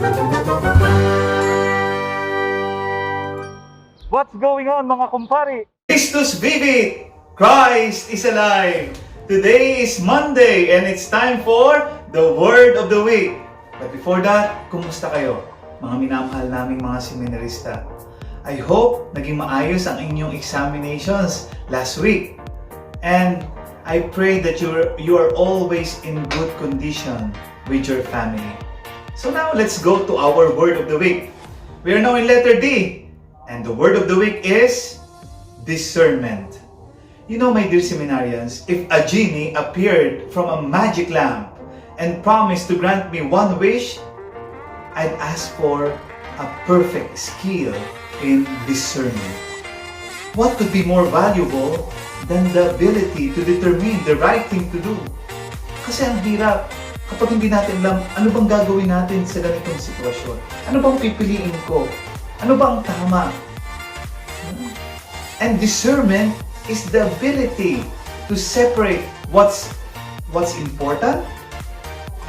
What's going on mga kumpari? Christus vivit! Christ is alive! Today is Monday and it's time for the Word of the Week. But before that, kumusta kayo? Mga minamahal naming mga seminarista. I hope naging maayos ang inyong examinations last week. And I pray that you are always in good condition with your family. So now let's go to our Word of the Week. We are now in letter D. And the word of the week is discernment. You know, my dear seminarians, if a genie appeared from a magic lamp and promised to grant me one wish, I'd ask for a perfect skill in discernment. What could be more valuable than the ability to determine the right thing to do? Kasi ang hirap kapag hindi natin alam ano bang gagawin natin sa ganitong sitwasyon. Ano bang pipiliin ko? Ano ba ang tama? And discernment is the ability to separate what's important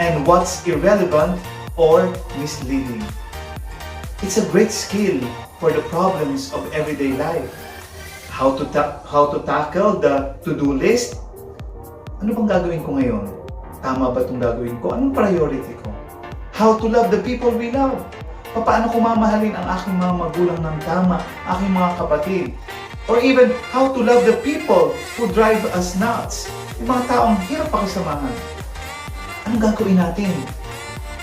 and what's irrelevant or misleading. It's a great skill for the problems of everyday life. How to tackle the to-do list? Ano bang gagawin ko ngayon? Tama ba itong gagawin ko? Anong priority ko? How to love the people we love? Paano ko mamahalin ang aking mga magulang ng tama, aking mga kapatid? Or even, how to love the people who drive us nuts? Yung mga taong hirap pakisamahan. Anong gagawin natin?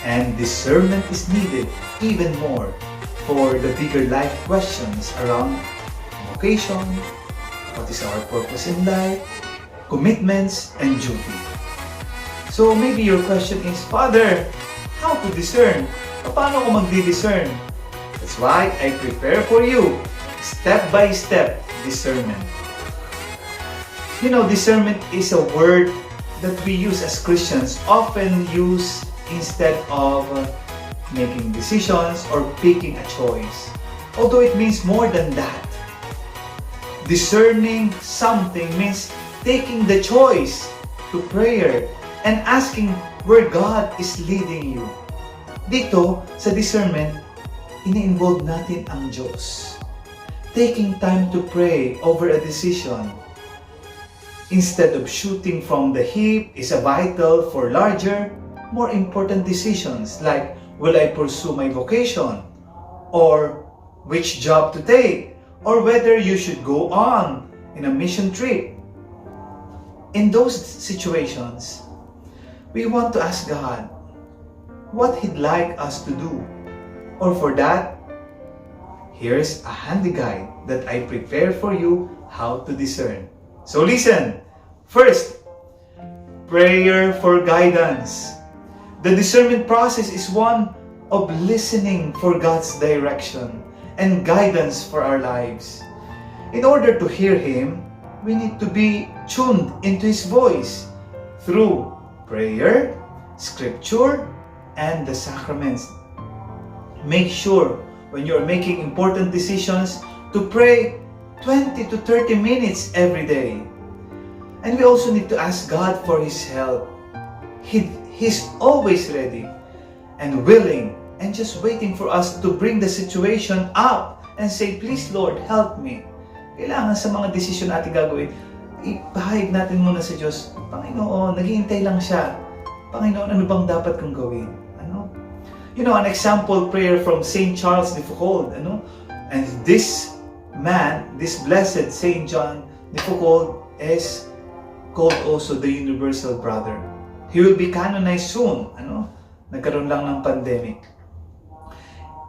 And discernment is needed even more for the bigger life questions around vocation, what is our purpose in life, commitments, and duty. So maybe your question is, Father, how to discern? Paano ko magdi-discern? That's why I prepare for you step-by-step discernment. You know, discernment is a word that we use as Christians, often use instead of making decisions or picking a choice. Although it means more than that. Discerning something means taking the choice to prayer and asking where God is leading you. Dito, sa discernment, ini-involve natin ang Diyos. Taking time to pray over a decision instead of shooting from the hip is a vital for larger, more important decisions like will I pursue my vocation, or which job to take, or whether you should go on in a mission trip. In those situations, we want to ask God what He'd like us to do. Or for that, here's a handy guide that I prepare for you how to discern. So listen. First, prayer for guidance. The discernment process is one of listening for God's direction and guidance for our lives. In order to hear Him, we need to be tuned into His voice through prayer, scripture, and the sacraments. Make sure when you're making important decisions to pray 20 to 30 minutes every day. And we also need to ask God for His help. He's always ready and willing and just waiting for us to bring the situation up and say, please Lord, help me. Kailangan sa mga desisyon natin gagawin, ipahayag natin muna sa Diyos, Panginoon, naghihintay lang siya. Panginoon, ano bang dapat kong gawin? You know, an example prayer from Saint Charles de Foucauld, and this man, this blessed Saint John de Foucauld is called also the Universal Brother. He will be canonized soon, nagkaroon lang ng pandemic.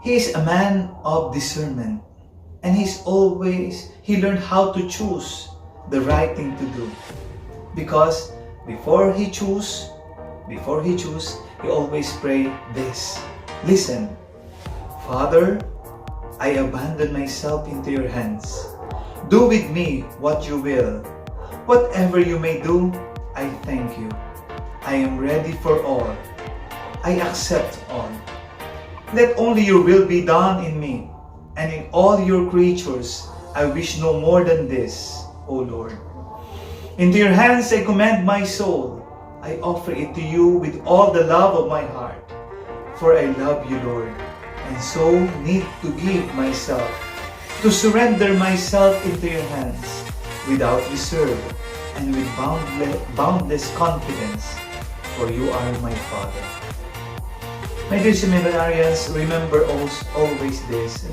He is a man of discernment, and he learned how to choose the right thing to do. Because before he choose, he always pray this. Listen, Father, I abandon myself into your hands. Do with me what you will. Whatever you may do, I thank you. I am ready for all. I accept all. Let only your will be done in me, and in all your creatures. I wish no more than this, O Lord. Into your hands I commend my soul. I offer it to you with all the love of my heart. for I love you, Lord, and so need to give myself, to surrender myself into your hands without reserve and with boundless confidence, for you are my Father. My dear seminarians, remember always this.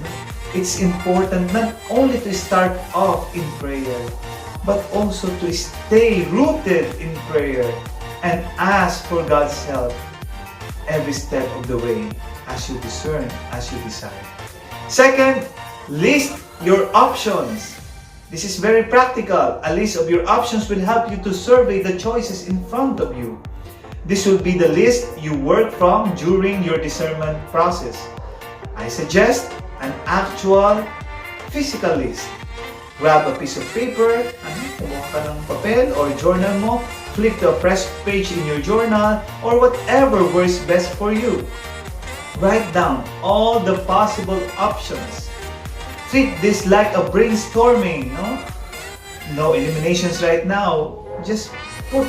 It's important not only to start off in prayer, but also to stay rooted in prayer and ask for God's help every step of the way as you discern, as you decide. Second, list your options. This is very practical. A list of your options will help you to survey the choices in front of you. This will be the list you work from during your discernment process. I suggest an actual physical list. Grab a piece of paper, kumuha ka ng papel or journal mo, flip to a fresh page in your journal or whatever works best for you. Write down all the possible options. Treat this like a brainstorming, no eliminations right now. Just put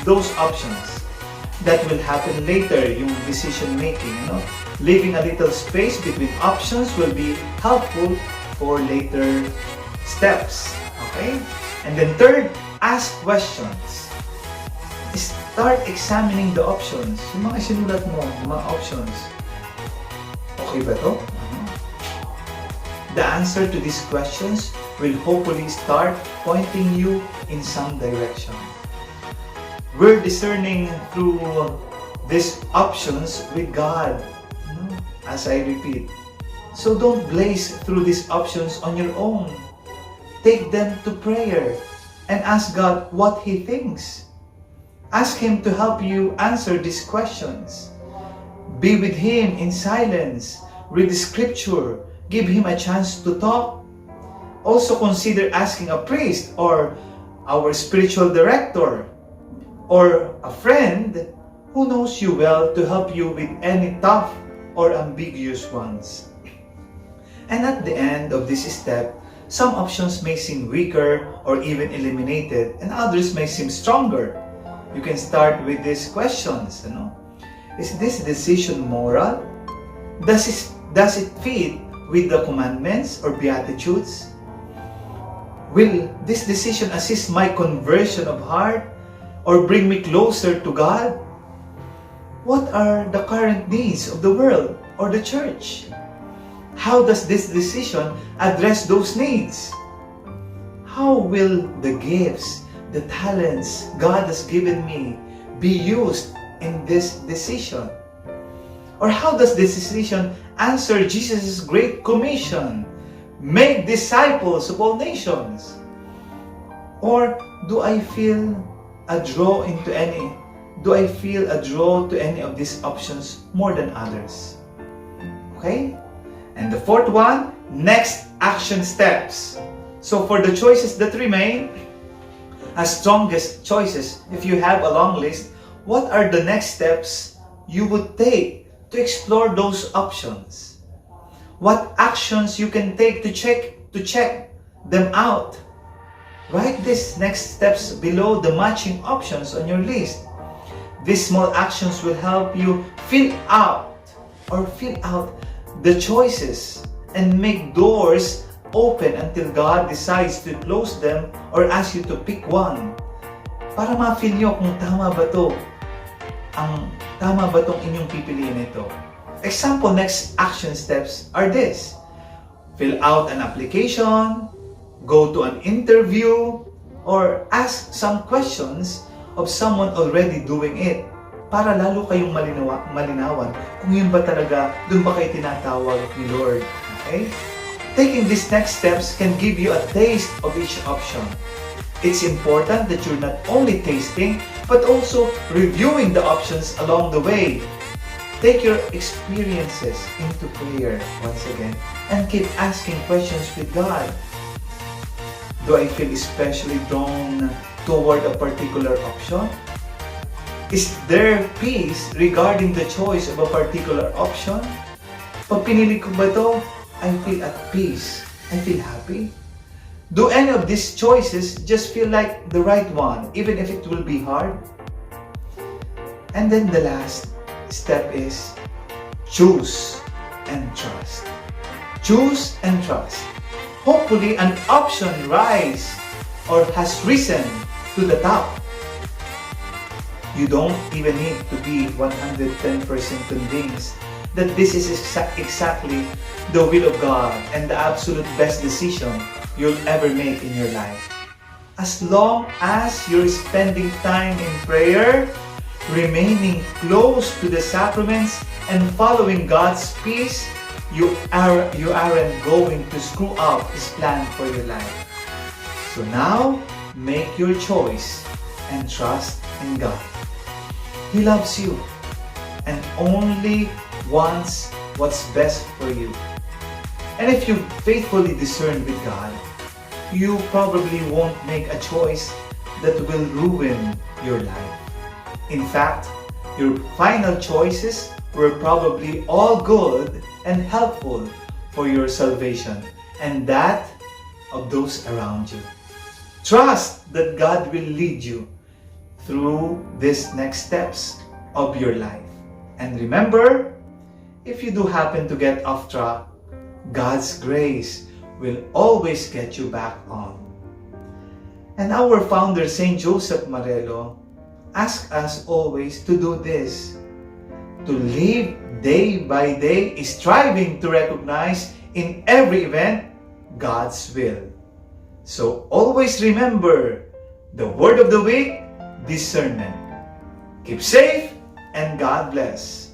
those options. That will happen later, yung decision making. Leaving a little space between options will be helpful for later steps. Okay? And then third, ask questions. Start examining the options. Yung mga sinulat mo, yung mga options. Okay ba to? The answer to these questions will hopefully start pointing you in some direction. We're discerning through these options with God, as I repeat. So don't blaze through these options on your own. Take them to prayer and ask God what He thinks. Ask Him to help you answer these questions. Be with Him in silence. Read the scripture. Give Him a chance to talk. Also consider asking a priest or our spiritual director or a friend who knows you well to help you with any tough or ambiguous ones. And at the end of this step, some options may seem weaker or even eliminated, and others may seem stronger. You can start with these questions. Is this decision moral? Does it fit with the commandments or beatitudes? Will this decision assist my conversion of heart or bring me closer to God? What are the current needs of the world or the church? How does this decision address those needs? How will the gifts, the talents God has given me be used in this decision? Or how does this decision answer Jesus' great commission? Make disciples of all nations. Or do I feel a draw to any of these options more than others? Okay? And the fourth one, next action steps. So for the choices that remain, as strongest choices, if you have a long list, what are the next steps you would take to explore those options? What actions you can take to check them out? Write these next steps below the matching options on your list. These small actions will help you fill out the choices and make doors open until God decides to close them or ask you to pick one. Para ma-feel nyo kung tama ba tong inyong pipiliin ito. Example next action steps are this. Fill out an application, go to an interview, or ask some questions of someone already doing it para lalo kayong malinawan kung yun ba talaga, dun ba kayo tinatawag ni Lord. Okay? Taking these next steps can give you a taste of each option. It's important that you're not only tasting, but also reviewing the options along the way. Take your experiences into prayer once again and keep asking questions with God. Do I feel especially drawn toward a particular option? Is there peace regarding the choice of a particular option? Pag pinili ko ba ito, I feel at peace. I feel happy. Do any of these choices just feel like the right one, even if it will be hard? And then the last, step is choose and trust. Choose and trust. Hopefully, an option has risen to the top. You don't even need to be 110% convinced that this is exactly the will of God and the absolute best decision you'll ever make in your life. As long as you're spending time in prayer, remaining close to the sacraments, and following God's peace, you aren't going to screw up His plan for your life. So now, make your choice and trust in God. He loves you and only wants what's best for you. And if you faithfully discern with God, you probably won't make a choice that will ruin your life. In fact, your final choices were probably all good and helpful for your salvation and that of those around you. Trust that God will lead you through these next steps of your life. And remember, if you do happen to get off track, God's grace will always get you back on. And our founder, Saint Joseph Marello, asks us always to do this. To live day by day, striving to recognize in every event God's will. So always remember the word of the week, discernment. Keep safe and God bless.